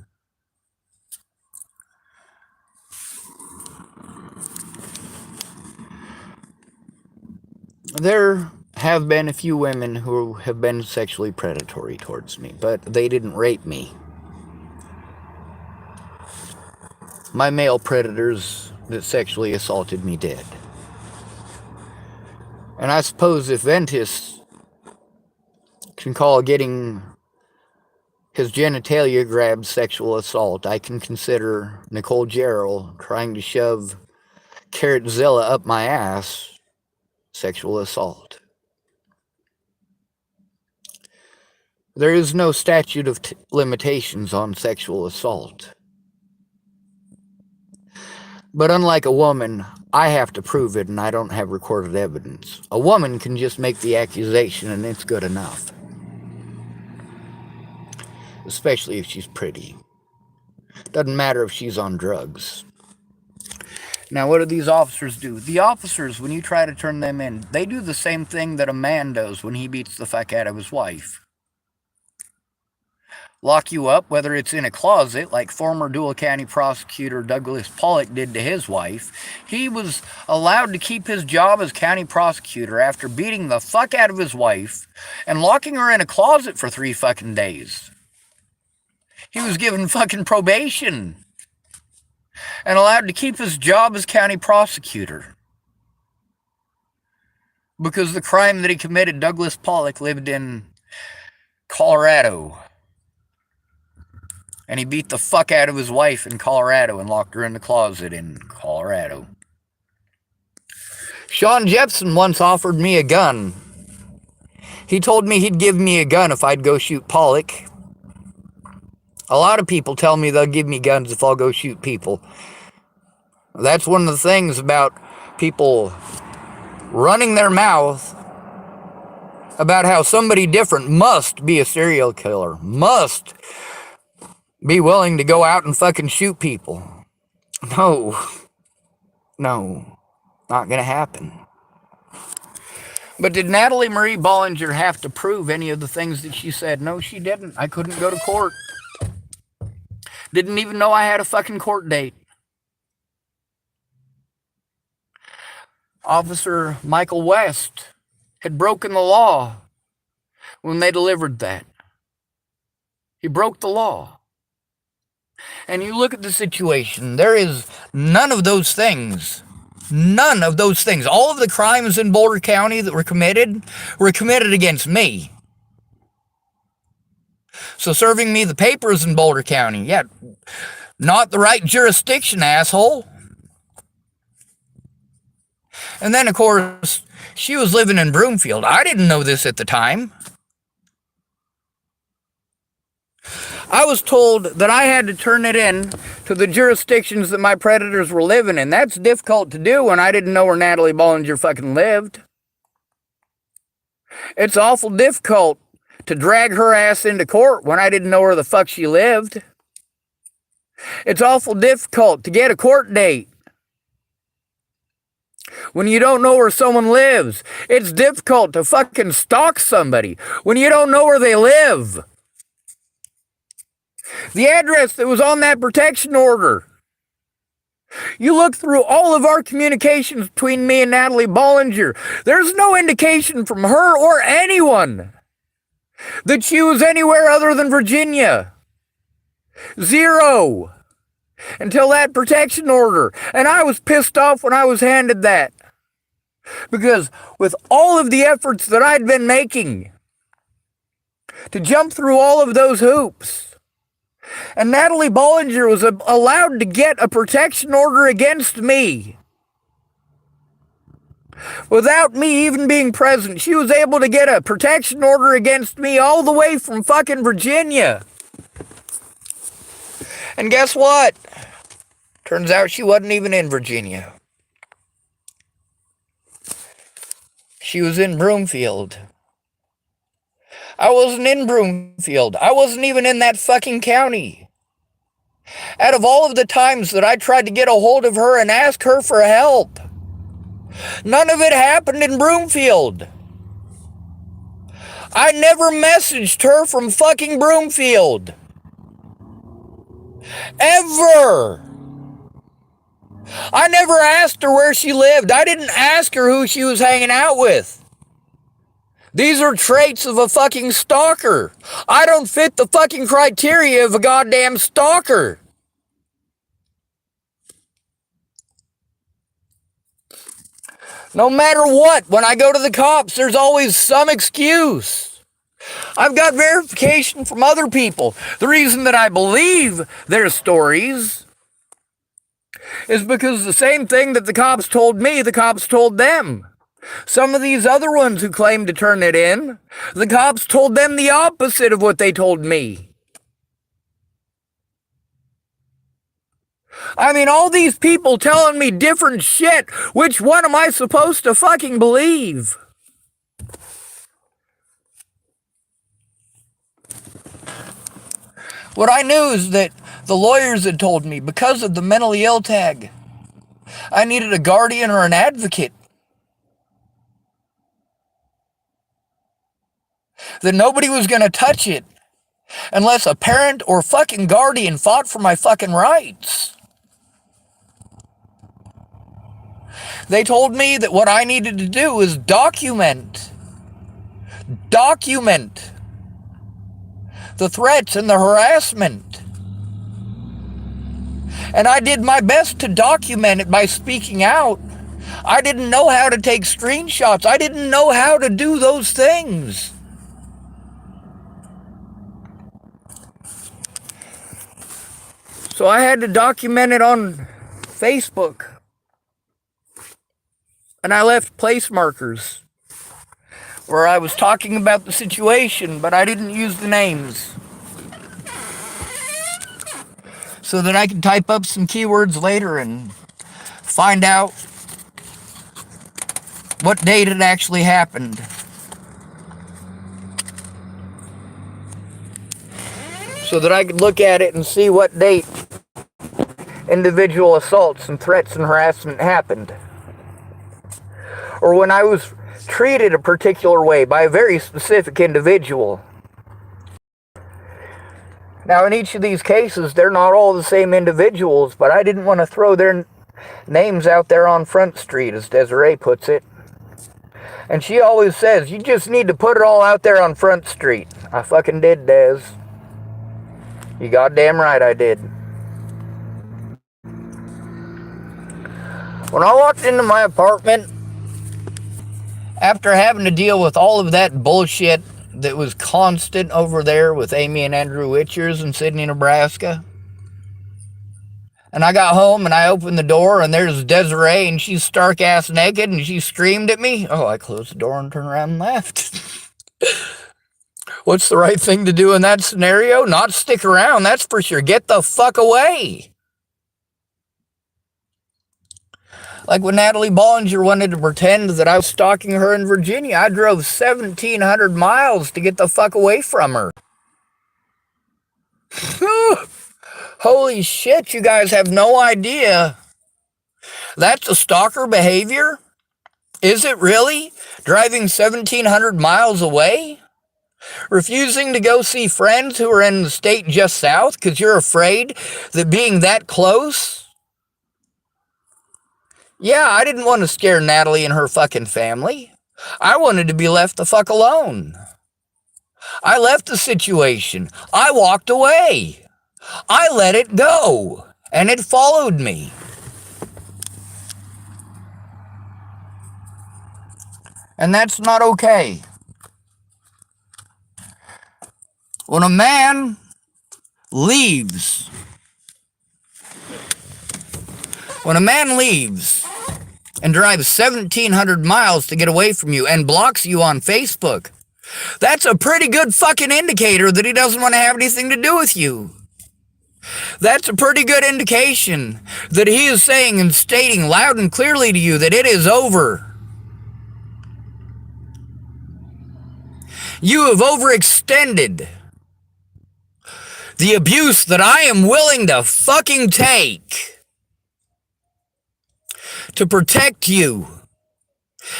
Speaker 1: There have been a few women who have been sexually predatory towards me, but they didn't rape me. My male predators that sexually assaulted me did. And I suppose if Ventus can call getting his genitalia grabbed sexual assault, I can consider Nicole Jarrell trying to shove Carrotzilla up my ass sexual assault. There is no statute of limitations on sexual assault. But unlike a woman, I have to prove it and I don't have recorded evidence. A woman can just make the accusation and it's good enough. Especially if she's pretty. Doesn't matter if she's on drugs. Now, what do these officers do? The officers, when you try to turn them in, they do the same thing that a man does when he beats the fuck out of his wife. Lock you up, whether it's in a closet, like former Dual County prosecutor Douglas Pollock did to his wife. He was allowed to keep his job as county prosecutor after beating the fuck out of his wife and locking her in a closet for 3 fucking days. He was given fucking probation and allowed to keep his job as county prosecutor because the crime that he committed, Douglas Pollock lived in Colorado. And he beat the fuck out of his wife in Colorado and locked her in the closet in Colorado. Sean Jepson once offered me a gun. He told me he'd give me a gun if I'd go shoot Pollock. A lot of people tell me they'll give me guns if I'll go shoot people. That's one of the things about people running their mouth about how somebody different must be a serial killer, must be willing to go out and fucking shoot people. No, not gonna happen. But did Natalie Marie Bollinger have to prove any of the things that she said? No, she didn't. I couldn't go to court. Didn't even know I had a fucking court date. Officer Michael West had broken the law when they delivered that. He broke the law. And you look at the situation, there is none of those things. None of those things. All of the crimes in Boulder County that were committed against me. So serving me the papers in Boulder County, yeah, not the right jurisdiction, asshole. And then, of course, she was living in Broomfield. I didn't know this at the time. I was told that I had to turn it in to the jurisdictions that my predators were living in. That's difficult to do when I didn't know where Natalie Bollinger fucking lived. It's awful difficult to drag her ass into court when I didn't know where the fuck she lived. It's awful difficult to get a court date when you don't know where someone lives. It's difficult to fucking stalk somebody when you don't know where they live. The address that was on that protection order. You look through all of our communications between me and Natalie Bollinger. There's no indication from her or anyone that she was anywhere other than Virginia. Zero. Until that protection order. And I was pissed off when I was handed that. Because with all of the efforts that I'd been making to jump through all of those hoops, and Natalie Bollinger was allowed to get a protection order against me. Without me even being present, she was able to get a protection order against me all the way from fucking Virginia. And guess what? Turns out she wasn't even in Virginia. She was in Broomfield. I wasn't in Broomfield. I wasn't even in that fucking county. Out of all of the times that I tried to get a hold of her and ask her for help, none of it happened in Broomfield. I never messaged her from fucking Broomfield. Ever. I never asked her where she lived. I didn't ask her who she was hanging out with. These are traits of a fucking stalker. I don't fit the fucking criteria of a goddamn stalker. No matter what, when I go to the cops, there's always some excuse. I've got verification from other people. The reason that I believe their stories is because the same thing that the cops told me, the cops told them. Some of these other ones who claimed to turn it in, the cops told them the opposite of what they told me. I mean, all these people telling me different shit. Which one am I supposed to fucking believe? What I knew is that the lawyers had told me because of the mentally ill tag, I needed a guardian or an advocate. That nobody was going to touch it unless a parent or fucking guardian fought for my fucking rights. They told me that what I needed to do was document the threats and the harassment. And I did my best to document it by speaking out. I didn't know how to take screenshots. I didn't know how to do those things. So I had to document it on Facebook. And I left place markers where I was talking about the situation, but I didn't use the names. So that I could type up some keywords later and find out what date it actually happened. So that I could look at it and see what date individual assaults and threats and harassment happened. Or when I was treated a particular way by a very specific individual. Now, in each of these cases, they're not all the same individuals, but I didn't want to throw their names out there on Front Street, as Desiree puts it. And she always says, you just need to put it all out there on Front Street. I fucking did, Des. You goddamn right I did. When I walked into my apartment, after having to deal with all of that bullshit that was constant over there with Amy and Andrew Witchers in Sydney, Nebraska, and I got home and I opened the door and there's Desiree and she's stark ass naked and she screamed at me. Oh, I closed the door and turned around and left. What's the right thing to do in that scenario? Not stick around, that's for sure. Get the fuck away. Like when Natalie Bollinger wanted to pretend that I was stalking her in Virginia, I drove 1,700 miles to get the fuck away from her. Holy shit, you guys have no idea. That's a stalker behavior? Is it really? Driving 1,700 miles away? Refusing to go see friends who are in the state just south because you're afraid that being that close? Yeah, I didn't want to scare Natalie and her fucking family. I wanted to be left the fuck alone. I left the situation. I walked away. I let it go. And it followed me. And that's not okay. When a man leaves and drives 1,700 miles to get away from you and blocks you on Facebook, that's a pretty good fucking indicator that he doesn't want to have anything to do with you. That's a pretty good indication that he is saying and stating loud and clearly to you that it is over. You have overextended the abuse that I am willing to fucking take to protect you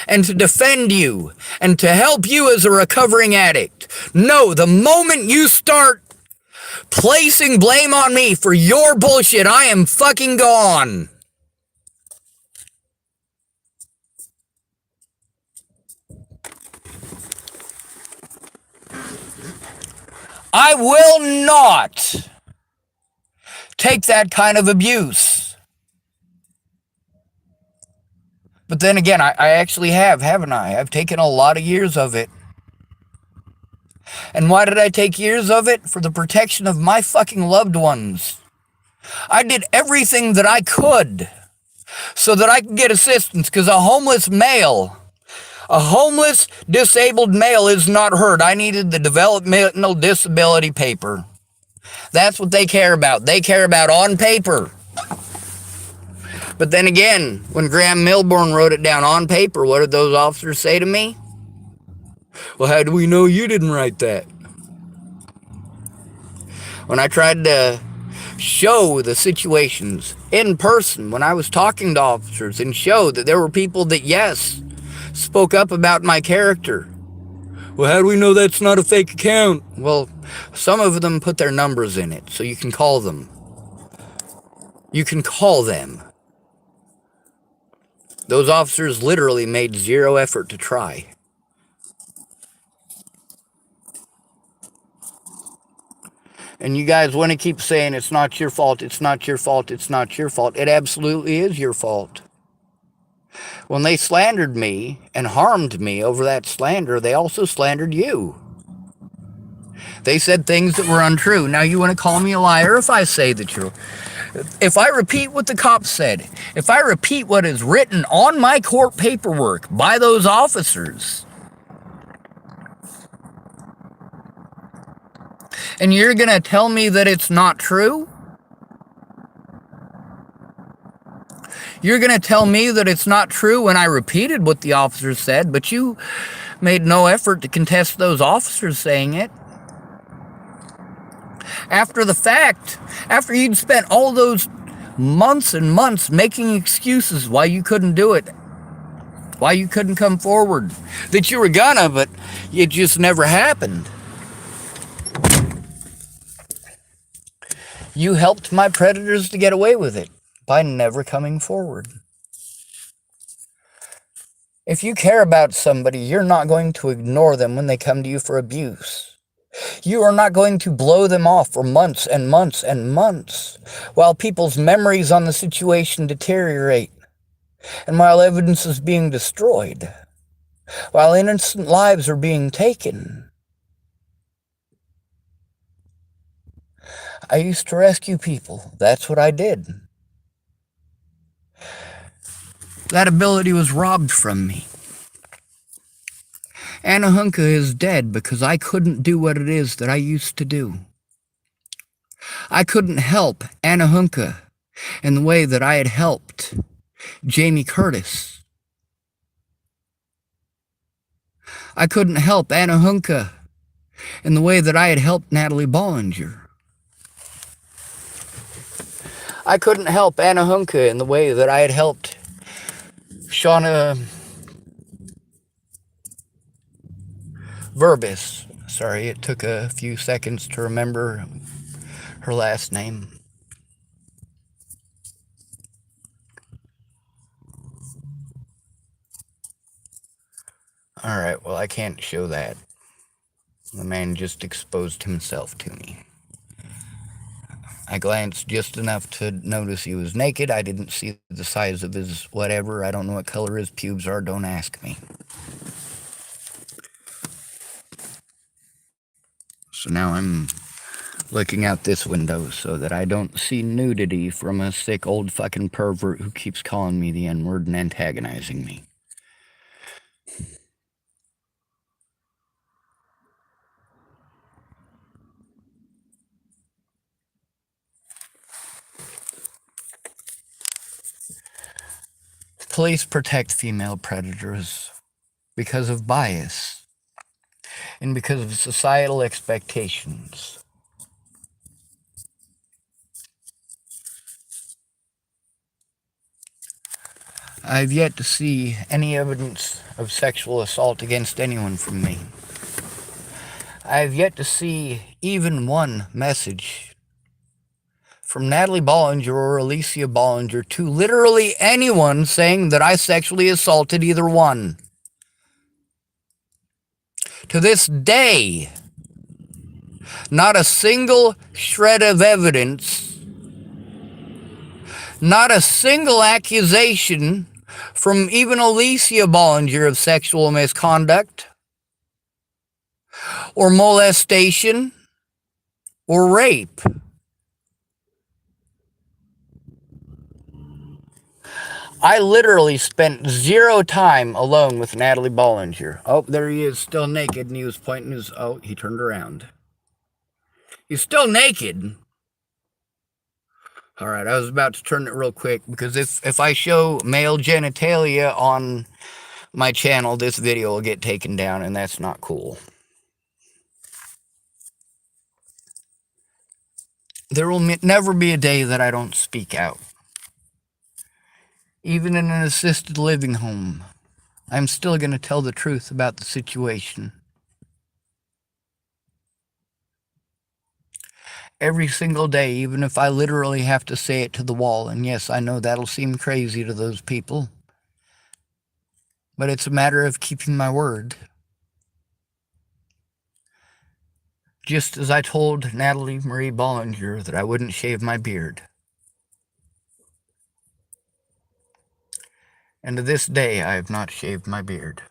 Speaker 1: and to defend you and to help you as a recovering addict. No, the moment you start placing blame on me for your bullshit, I am fucking gone. I will not take that kind of abuse. But then again, I actually have, haven't I? I've taken a lot of years of it. And why did I take years of it? For the protection of my fucking loved ones. I did everything that I could so that I could get assistance, because a homeless male A homeless, disabled male is not hurt. I needed the developmental disability paper. That's what they care about. They care about on paper. But then again, when Graham Milborn wrote it down on paper, what did those officers say to me? Well, how do we know you didn't write that? When I tried to show the situations in person, when I was talking to officers and show that there were people that, yes, spoke up about my character. Well, how do we know that's not a fake account? Well, some of them put their numbers in it, so you can call them. You can call them. Those officers literally made zero effort to try. And you guys want to keep saying it's not your fault, it's not your fault, it's not your fault. It absolutely is your fault. When they slandered me and harmed me over that slander, they also slandered you. They said things that were untrue. Now you want to call me a liar if I say the truth. If I repeat what the cops said, if I repeat what is written on my court paperwork by those officers, and you're going to tell me that it's not true? You're going to tell me that it's not true when I repeated what the officers said, but you made no effort to contest those officers saying it. After the fact, after you'd spent all those months and months making excuses why you couldn't do it, why you couldn't come forward, that you were gonna, but it just never happened. You helped my predators to get away with it by never coming forward. If you care about somebody, you're not going to ignore them when they come to you for abuse. You are not going to blow them off for months and months and months while people's memories on the situation deteriorate and while evidence is being destroyed, while innocent lives are being taken. I used to rescue people. That's what I did. That ability was robbed from me. Anna Hunka is dead because I couldn't do what it is that I used to do. I couldn't help Anna Hunka in the way that I had helped Jamie Curtis. I couldn't help Anna Hunka in the way that I had helped Natalie Bollinger. I couldn't help Anna Hunka in the way that I had helped Shauna Verbis. Sorry, it took a few seconds to remember her last name. Alright, well, I can't show that. The man just exposed himself to me. I glanced just enough to notice he was naked. I didn't see the size of his whatever. I don't know what color his pubes are. Don't ask me. So now I'm looking out this window so that I don't see nudity from a sick old fucking pervert who keeps calling me the N-word and antagonizing me. Police protect female predators because of bias and because of societal expectations. I've yet to see any evidence of sexual assault against anyone from me. I've yet to see even one message from Natalie Bollinger or Alicia Bollinger to literally anyone saying that I sexually assaulted either one. To this day, not a single shred of evidence, not a single accusation from even Alicia Bollinger of sexual misconduct or molestation or rape. I literally spent 0 time alone with Natalie Bollinger. Oh, there he is, still naked, and he was pointing his... Oh, he turned around. He's still naked. All right, I was about to turn it real quick, because if I show male genitalia on my channel, this video will get taken down, and that's not cool. There will never be a day that I don't speak out. Even in an assisted living home, I'm still going to tell the truth about the situation. Every single day, even if I literally have to say it to the wall. And yes, I know that'll seem crazy to those people, but it's a matter of keeping my word. Just as I told Natalie Marie Bollinger that I wouldn't shave my beard. And to this day, I have not shaved my beard.